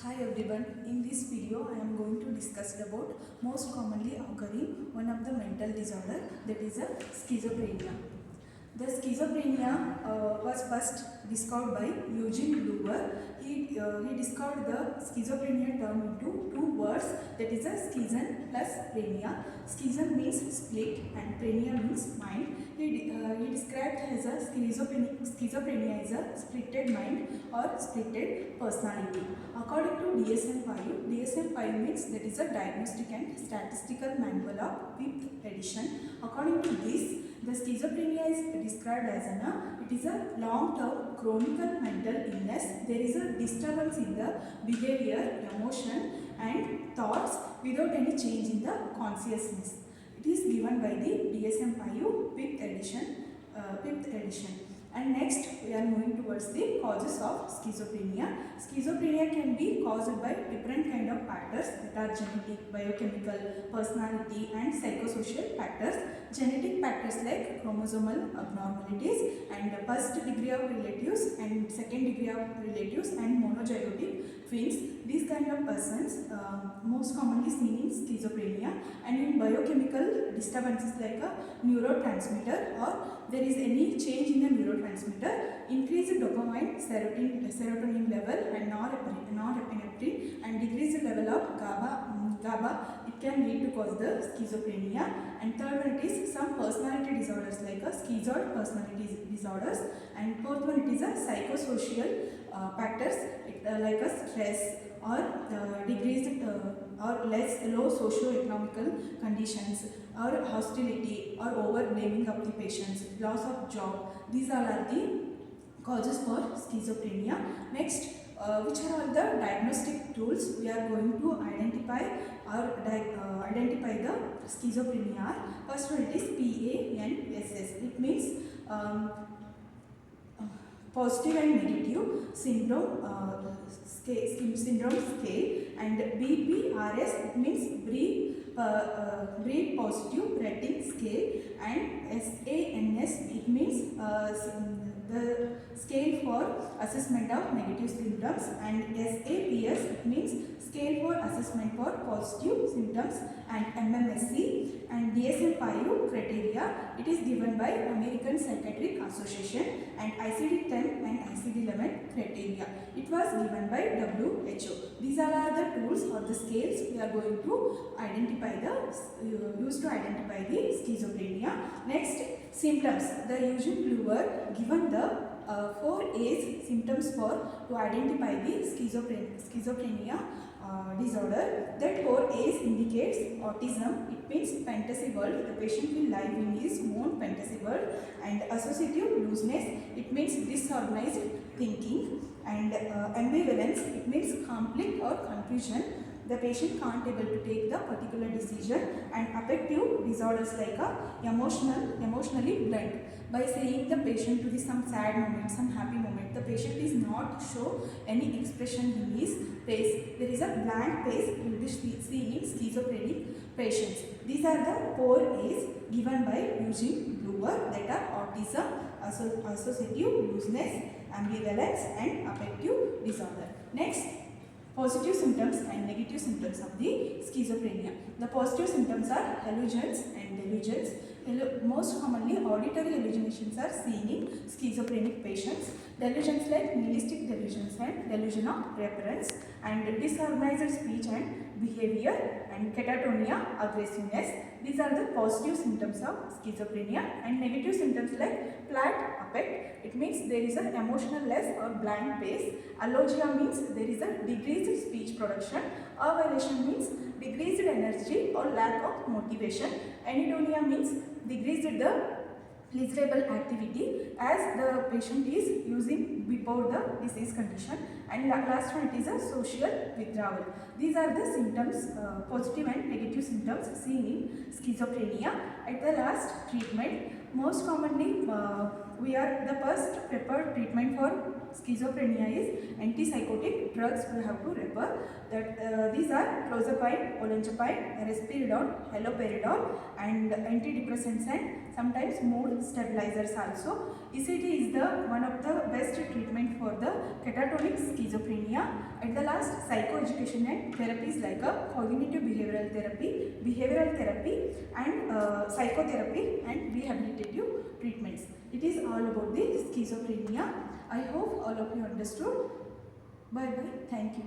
Hi everyone, in this video I am going to discuss about most commonly occurring one of the mental disorder, that is a schizophrenia. The schizophrenia was first discovered by Eugene Bleuler. He discovered the schizophrenia term into two words, that is a schism plus prenia. Schism means split and prenia means mind. He described as a schizophrenia is a splitted mind or splitted personality. According to DSM-5, DSM-5 means that is a diagnostic and statistical manual of fifth edition. According to this, the schizophrenia is described as it is a long-term chronic mental illness. There is a disturbance in the behavior, emotion and thoughts without any change in the consciousness. It is given by the DSM-5 fifth edition. And next we are moving towards the causes of schizophrenia. Schizophrenia can be caused by different kind of factors that are genetic, biochemical, personality and psychosocial factors. Genetic factors like chromosomal abnormalities and first degree of relatives and second degree of relatives and monozygotic twins. These kind of persons most commonly seen in schizophrenia. And in biochemical disturbances like a neurotransmitter, or there is any change in the neurotransmitter, increased dopamine, serotonin level and norepinephrine and decreased level of GABA, it can lead to cause the schizophrenia. And third one, it is some personality disorders like a schizoid personality disorders. And fourth one, it is a psychosocial factors like a stress or decreased or low socio-economical conditions or hostility or over blaming of the patients, loss of job. These all are the causes for schizophrenia. Next, which are all the diagnostic tools we are going to identify or identify the schizophrenia. First one, it is PANSS. It means positive and negative syndrome scale, and BPRS, it means breed positive rating scale, and SANS, it means the scale for assessment of negative symptoms, and SAPS, it means scale for assessment for positive symptoms, and MMSE and DSM-5 criteria. It is given by American Psychiatric Association, and ICD-10 and ICD-11 criteria. It was given by WHO. These all are the tools or the scales we are going to identify use to identify the schizophrenia. Next, symptoms. The Eugene Bleuler given the 4 A's symptoms to identify the schizophrenia disorder. That 4 A's indicates autism. It means fantasy world. The patient will live in his own fantasy world. And associative looseness. It means disorganized thinking. And ambivalence. It means conflict or confusion. The patient can't able to take the particular decision. And affective disorders like emotionally blunt. By saying the patient to some sad moment, some happy moment, the patient is not show any expression in his face. There is a blank face will be seen in schizophrenic patients. These are the 4 A's given by Eugene Bleuler, that are autism, associative looseness, ambivalence and affective disorder. Next, positive symptoms and negative symptoms of the schizophrenia. The positive symptoms are hallucinations and delusions. Most commonly, auditory hallucinations are seen in schizophrenic patients. Delusions like nihilistic delusions and delusion of reference, and disorganized speech and behavior, and catatonia, aggressiveness. These are the positive symptoms of schizophrenia. And negative symptoms like flat affect. It means there is an emotionless or blank face. Allogia means there is a decreased speech production. Ovulation means decreased energy or lack of motivation. Anhedonia means decreased the pleasurable activity as the patient is using before the disease condition. And last one, it is a social withdrawal. These are the symptoms, positive and negative symptoms seen in schizophrenia. At the last treatment, most commonly the first preferred treatment for schizophrenia is antipsychotic drugs we have to refer. That these are clozapine, olanzapine, risperidone, haloperidol, and antidepressants and sometimes mood stabilizers also. ECT is the one of the best treatment for the catatonic schizophrenia. At the last, psychoeducation and therapies like cognitive behavioral therapy and psychotherapy and rehabilitative treatments. It is all about the schizophrenia. I hope all of you understood. Bye bye. Thank you.